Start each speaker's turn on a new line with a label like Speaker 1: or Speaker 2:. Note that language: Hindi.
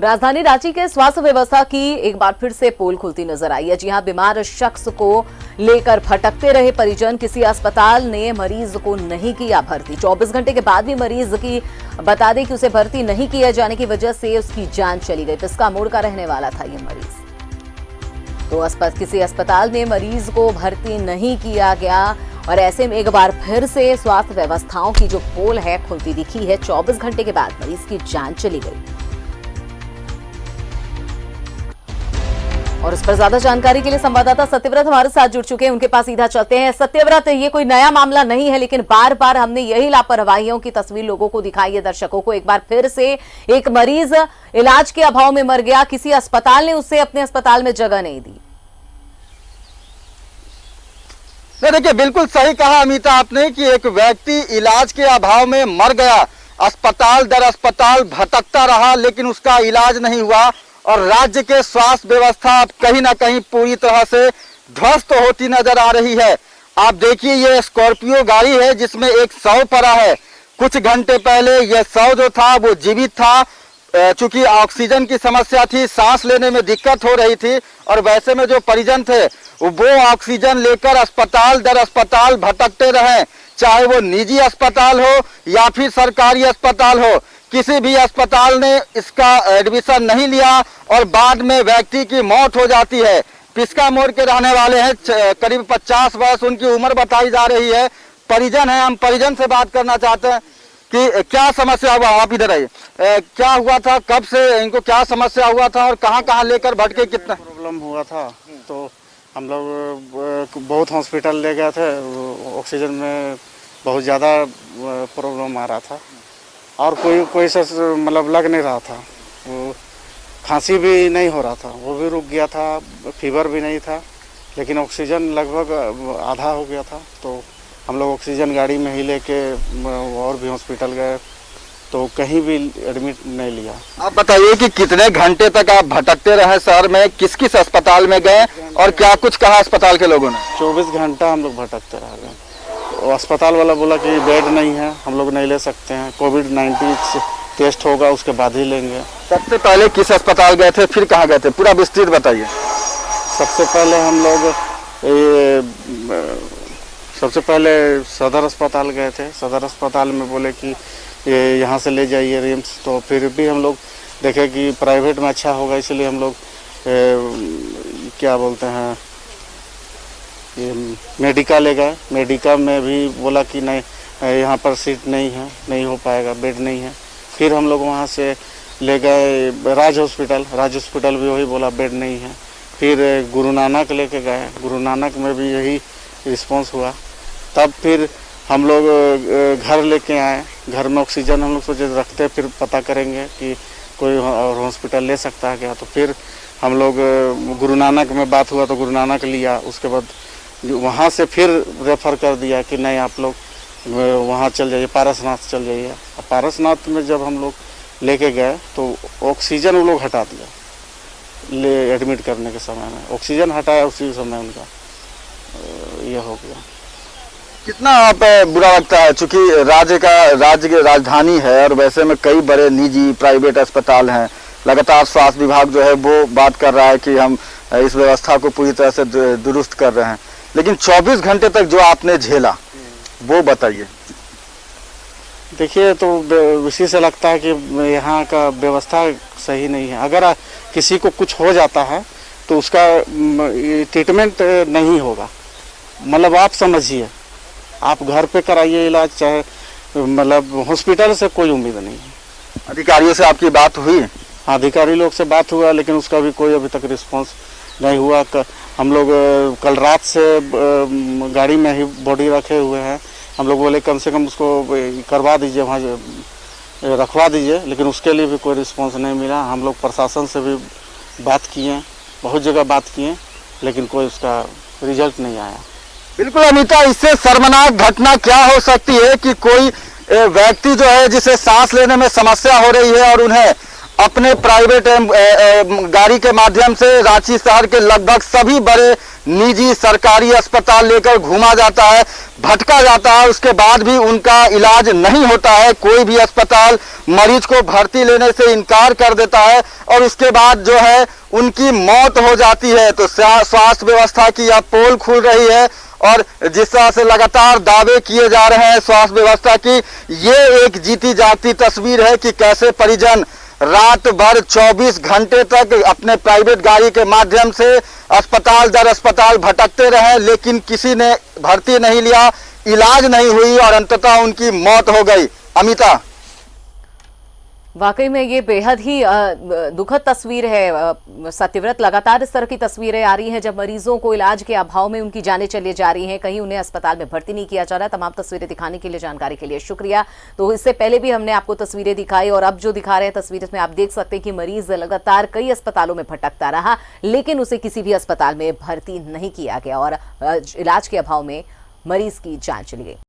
Speaker 1: राजधानी रांची के स्वास्थ्य व्यवस्था की एक बार फिर से पोल खुलती नजर आई है। जी हां, बीमार शख्स को लेकर भटकते रहे परिजन। किसी अस्पताल ने मरीज को नहीं किया भर्ती। 24 घंटे के बाद भी मरीज की बता दें कि उसे भर्ती नहीं किया जाने की वजह से उसकी जान चली गई। पिस्का मोड़ का रहने वाला था ये मरीज, तो किसी अस्पताल में मरीज को भर्ती नहीं किया गया और ऐसे में एक बार फिर से स्वास्थ्य व्यवस्थाओं की जो पोल है खुलती दिखी है। 24 घंटे के बाद मरीज की जान चली गई। और इस पर ज्यादा जानकारी के लिए संवाददाता सत्यव्रत हमारे साथ जुड़ चुके हैं, उनके पास सीधा चलते हैं। सत्यव्रत, ये कोई नया मामला नहीं है, लेकिन बार बार हमने यही लापरवाहियों की तस्वीर लोगों को दिखाई है, दर्शकों को। एक बार फिर से एक मरीज इलाज के अभाव में मर गया, किसी अस्पताल ने उसे अपने अस्पताल में जगह नहीं दी।
Speaker 2: देखिए, बिल्कुल सही कहा अमिता आपने कि एक व्यक्ति इलाज के अभाव में मर गया। अस्पताल दर अस्पताल भटकता रहा, लेकिन उसका इलाज नहीं हुआ और राज्य के स्वास्थ्य व्यवस्था अब कहीं ना कहीं पूरी तरह से ध्वस्त होती नजर आ रही है। आप देखिए, ये स्कॉर्पियो गाड़ी है जिसमें एक शव पड़ा है। कुछ घंटे पहले यह शव जो था वो जीवित था। चूंकि ऑक्सीजन की समस्या थी, सांस लेने में दिक्कत हो रही थी और वैसे में जो परिजन थे वो ऑक्सीजन लेकर अस्पताल दर अस्पताल भटकते रहे, चाहे वो निजी अस्पताल हो या फिर सरकारी अस्पताल हो। किसी भी अस्पताल ने इसका एडमिशन नहीं लिया और बाद में व्यक्ति की मौत हो जाती है। पिस्का मोड़ के रहने वाले हैं, करीब 50 वर्ष उनकी उम्र बताई जा रही है। परिजन है, हम परिजन से बात करना चाहते हैं कि क्या समस्या हुआ। आप इधर आइए, क्या हुआ था, कब से इनको क्या समस्या हुआ था और कहाँ कहाँ लेकर भटके, कितना
Speaker 3: प्रॉब्लम हुआ था। तो हम लोग बहुत हॉस्पिटल ले गए थे, ऑक्सीजन में बहुत ज़्यादा प्रॉब्लम आ रहा था और कोई से मतलब लग नहीं रहा था। वो खांसी भी नहीं हो रहा था, वो भी रुक गया था, फीवर भी नहीं था, लेकिन ऑक्सीजन लगभग आधा हो गया था। तो हम लोग ऑक्सीजन गाड़ी में ही लेके और भी हॉस्पिटल गए, तो कहीं भी एडमिट नहीं लिया।
Speaker 2: आप बताइए कि कितने घंटे तक आप भटकते रहे शहर में, किस किस अस्पताल में गए और क्या कुछ कहा अस्पताल के लोगों ने?
Speaker 3: 24 घंटा हम लोग भटकते रह गए। अस्पताल वाला बोला कि बेड नहीं है, हम लोग नहीं ले सकते हैं, कोविड-19 टेस्ट होगा उसके बाद ही लेंगे।
Speaker 2: सबसे पहले किस अस्पताल गए थे, फिर कहाँ गए थे, पूरा विस्तृत बताइए।
Speaker 3: सबसे पहले सदर अस्पताल गए थे। सदर अस्पताल में बोले कि यहाँ से ले जाइए रिम्स, तो फिर भी हम लोग देखे कि प्राइवेट में अच्छा होगा, इसलिए हम लोग क्या बोलते हैं ये मेडिका ले गए। मेडिका में भी बोला कि नहीं, यहाँ पर सीट नहीं है, नहीं हो पाएगा, बेड नहीं है। फिर हम लोग वहाँ से ले गए राज हॉस्पिटल भी वही बोला बेड नहीं है। फिर गुरु नानक लेके गए, गुरु नानक में भी यही रिस्पॉन्स हुआ। तब फिर हम लोग घर लेके आए। घर में ऑक्सीजन हम लोग सोचे रखते, फिर पता करेंगे कि कोई और हॉस्पिटल ले सकता है क्या। तो फिर हम लोग गुरु नानक में बात हुआ तो गुरु नानक लिया। उसके बाद वहाँ से फिर रेफ़र कर दिया कि नहीं, आप लोग वहाँ चल जाइए, पारसनाथ चल जाइए। पारसनाथ में जब हम लोग लेके गए तो ऑक्सीजन वो लोग हटा दिया। एडमिट करने के समय में ऑक्सीजन हटाया, उसी समय उनका ये हो गया।
Speaker 2: कितना आप बुरा लगता है, चूंकि राज्य की राजधानी है और वैसे में कई बड़े निजी प्राइवेट अस्पताल हैं। लगातार स्वास्थ्य विभाग जो है वो बात कर रहा है कि हम इस व्यवस्था को पूरी तरह से दुरुस्त कर रहे हैं, लेकिन 24 घंटे तक जो आपने झेला वो बताइए।
Speaker 3: देखिए, तो इसी से लगता है कि यहाँ का व्यवस्था सही नहीं है। अगर किसी को कुछ हो जाता है तो उसका ट्रीटमेंट नहीं होगा। मतलब आप समझिए, आप घर पे कराइए इलाज, चाहे मतलब हॉस्पिटल से कोई उम्मीद नहीं है।
Speaker 2: अधिकारियों से आपकी बात हुई?
Speaker 3: हाँ, अधिकारी लोग से बात हुआ, लेकिन उसका भी कोई अभी तक रिस्पांस नहीं हुआ। हम लोग कल रात से गाड़ी में ही बॉडी रखे हुए हैं। हम लोग बोले कम से कम उसको करवा दीजिए, वहाँ रखवा दीजिए, लेकिन उसके लिए भी कोई रिस्पांस नहीं मिला। हम लोग प्रशासन से भी बात किए, बहुत जगह बात किए, लेकिन कोई उसका रिजल्ट नहीं आया।
Speaker 2: बिल्कुल अमिता, इससे शर्मनाक घटना क्या हो सकती है कि कोई व्यक्ति जो है जिसे सांस लेने में समस्या हो रही है और उन्हें अपने प्राइवेट गाड़ी के माध्यम से रांची शहर के लगभग सभी बड़े निजी सरकारी अस्पताल लेकर घूमा जाता है, भटका जाता है, उसके बाद भी उनका इलाज नहीं होता है। कोई भी अस्पताल मरीज को भर्ती लेने से इनकार कर देता है और उसके बाद जो है उनकी मौत हो जाती है। तो स्वास्थ्य व्यवस्था की अब पोल खुल रही है और जिस तरह से लगातार दावे किए जा रहे हैं स्वास्थ्य व्यवस्था की, ये एक जीती जागती तस्वीर है कि कैसे परिजन रात भर 24 घंटे तक अपने प्राइवेट गाड़ी के माध्यम से अस्पताल दर अस्पताल भटकते रहे, लेकिन किसी ने भर्ती नहीं लिया, इलाज नहीं हुई और अंततः उनकी मौत हो गई। अमिता,
Speaker 1: वाकई में ये बेहद ही दुखद तस्वीर है सत्यव्रत। लगातार इस तरह की तस्वीरें आ रही हैं जब मरीजों को इलाज के अभाव में उनकी जानें चली जा रही हैं, कहीं उन्हें अस्पताल में भर्ती नहीं किया जा रहा है। तमाम तस्वीरें दिखाने के लिए, जानकारी के लिए शुक्रिया। तो इससे पहले भी हमने आपको तस्वीरें दिखाई और अब जो दिखा रहे हैं तस्वीर, इसमें आप देख सकते हैं कि मरीज लगातार कई अस्पतालों में भटकता रहा, लेकिन उसे किसी भी अस्पताल में भर्ती नहीं किया गया और इलाज के अभाव में मरीज की जान चली गई।